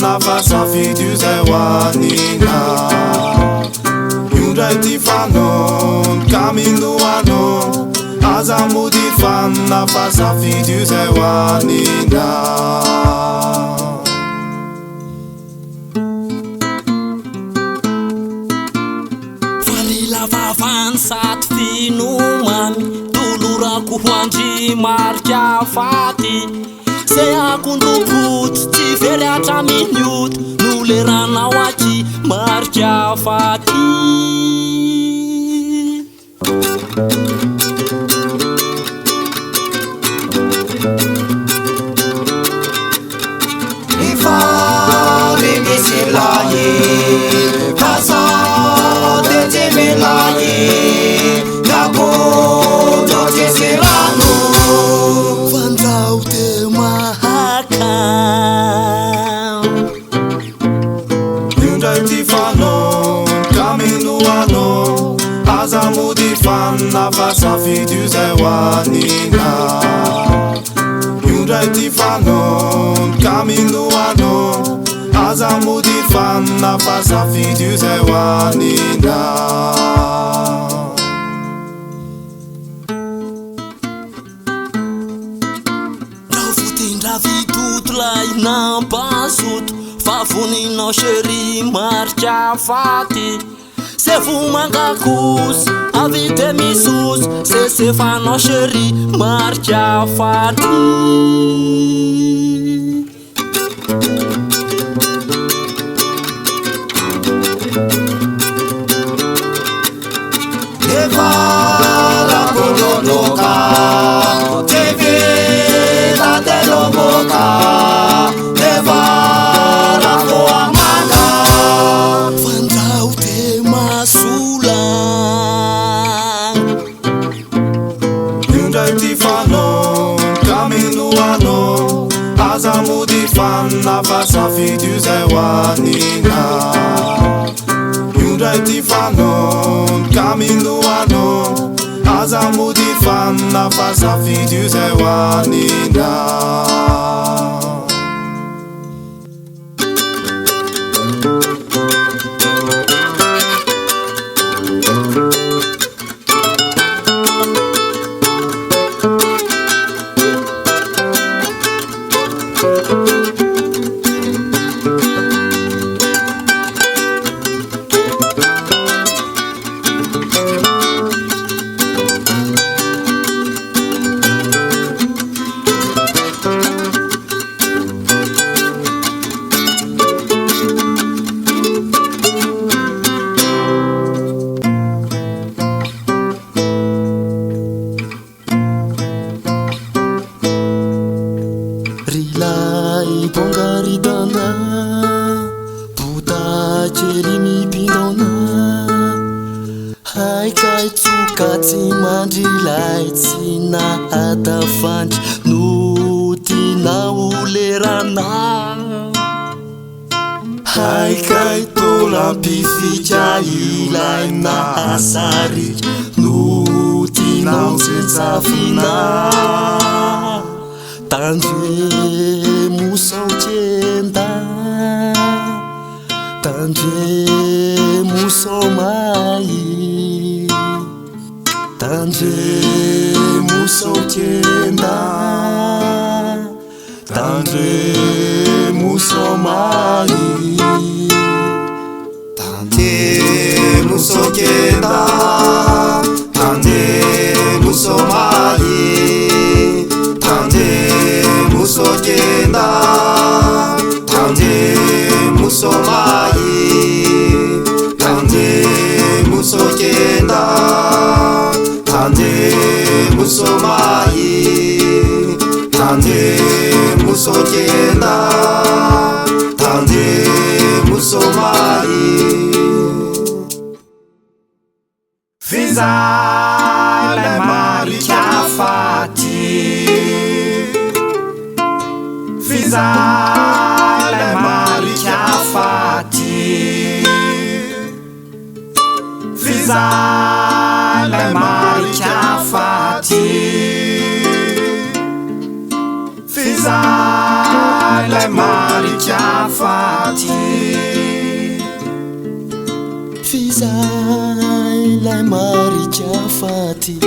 fanna fa safidy io zay hoanina io ndray ty fanon ka minoano aza mody fanna fa safidy io zay hoanina Saty finomamy tolorako hoandry marika faty se akondropotsy tsy very hatramin'ny oto no le ranao aky marika faty ifare misy laye pasa fanna fa safidy io zay hoanina io ndray ty fanon ka minoano aza mody fanna fa safidy io zay hoanina raha fotendra vitotolay nampasoto fa voninao chéri marika faty se vomangakosy avite misoso se fanao chéri marika faty evara kodonoka tevela delomoka evara koamanga fandrao te masola io ndray ty fanon ka minoano aza mody fanna fa safidy io zay hoanina io ndray ty fanon ka minoano aza mody fanna fa safidy io zay hoanina Pongaridana buta kely mipindona haikay tsokatsy mandrilay tsy nahatafandry no tinao lerana haikay tolampifika ilay nahasary no tinao tsentsafina tandre musao kenda tandre musao mai tandre musao kenda tandre musao mai tandre musao kenda tandre musao mai muso kenda tande muso mai tande muso kenda tande muso mai tande muso kenda tande muso mai Fizai le marika faty Fizai le marika faty Fizai le marika faty Fizai ilay marika faty fizay ilay marika faty